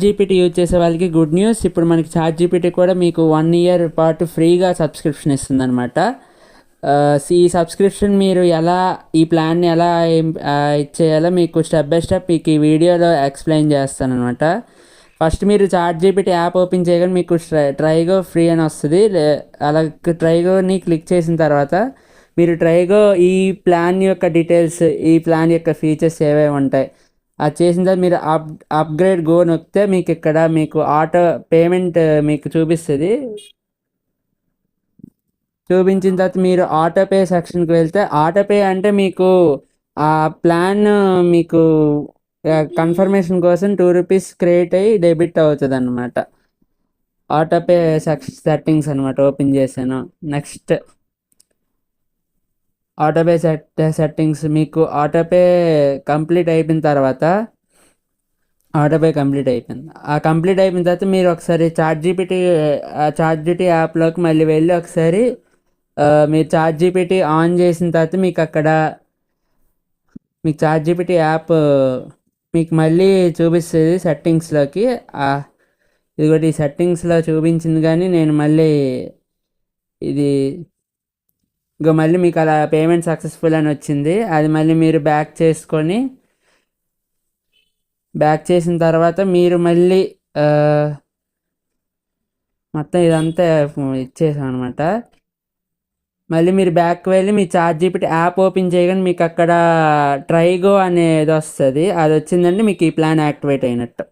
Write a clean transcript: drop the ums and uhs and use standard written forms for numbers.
GPT use చేసే వాళ్ళకి good news. ఇప్పుడు మనకి చాట్ జీపీటీ కూడా మీకు 1 ఇయర్ పాటు ఫ్రీగా సబ్స్క్రిప్షన్ ఇస్తుంది అనమాట. ఈ సబ్స్క్రిప్షన్ మీరు ఈ ప్లాన్ని ఎలా ఇచ్చేయాలో మీకు స్టెప్ బై స్టెప్ మీకు ఈ వీడియోలో ఎక్స్ప్లెయిన్ చేస్తాను అనమాట. ఫస్ట్ మీరు చాట్ జీపీటీ యాప్ ఓపెన్ చేయగానే మీకు ట్రైగో ఫ్రీ అని వస్తుంది. అలా ట్రైగోని క్లిక్ చేసిన తర్వాత మీరు ట్రైగో ఈ ప్లాన్ యొక్క డీటెయిల్స్, ఈ ప్లాన్ యొక్క ఫీచర్స్ ఏవేవి ఉంటాయి అది చేసిన తర్వాత మీరు అప్గ్రేడ్ గో నొక్కితే మీకు ఇక్కడ మీకు ఆటో పేమెంట్ మీకు చూపిస్తుంది. చూపించిన తర్వాత మీరు ఆటోపే సెక్షన్కి వెళ్తే, ఆటోపే అంటే మీకు ఆ ప్లాన్ మీకు కన్ఫర్మేషన్ కోసం ₹2 క్రెడిట్ అయ్యి డెబిట్ అవుతుంది అనమాట. ఆటోపే సెట్టింగ్స్ అనమాట ఓపెన్ చేశాను. నెక్స్ట్ ఆటోపే సెట్టింగ్స్ మీకు ఆటోపే కంప్లీట్ అయిపోయిన తర్వాత ఆటోపే కంప్లీట్ అయిపోయింది. ఆ కంప్లీట్ అయిపోయిన తర్వాత మీరు ఒకసారి చాట్ జీపీటీ యాప్లోకి మళ్ళీ వెళ్ళి ఒకసారి మీరు చాట్ జీపీటీ ఆన్ చేసిన తర్వాత మీకు అక్కడ మీకు చాట్ జీపీటీ యాప్ మీకు మళ్ళీ చూపిస్తుంది సెట్టింగ్స్లోకి. ఇదిగోటి ఈ సెట్టింగ్స్లో చూపించింది, కానీ నేను మళ్ళీ ఇది మళ్ళీ మీకు అలా పేమెంట్ సక్సెస్ఫుల్ అని వచ్చింది. అది మళ్ళీ మీరు బ్యాక్ చేసిన తర్వాత మీరు మళ్ళీ మొత్తం ఇదంతా ఇచ్చేసాం అనమాట. మళ్ళీ మీరు బ్యాక్ వెళ్ళి మీ చాట్ జీపీటీ యాప్ ఓపెన్ చేయగానే మీకు అక్కడ ట్రైగో అనేది వస్తుంది. అది వచ్చిందంటే మీకు ఈ ప్లాన్ యాక్టివేట్ అయినట్టు.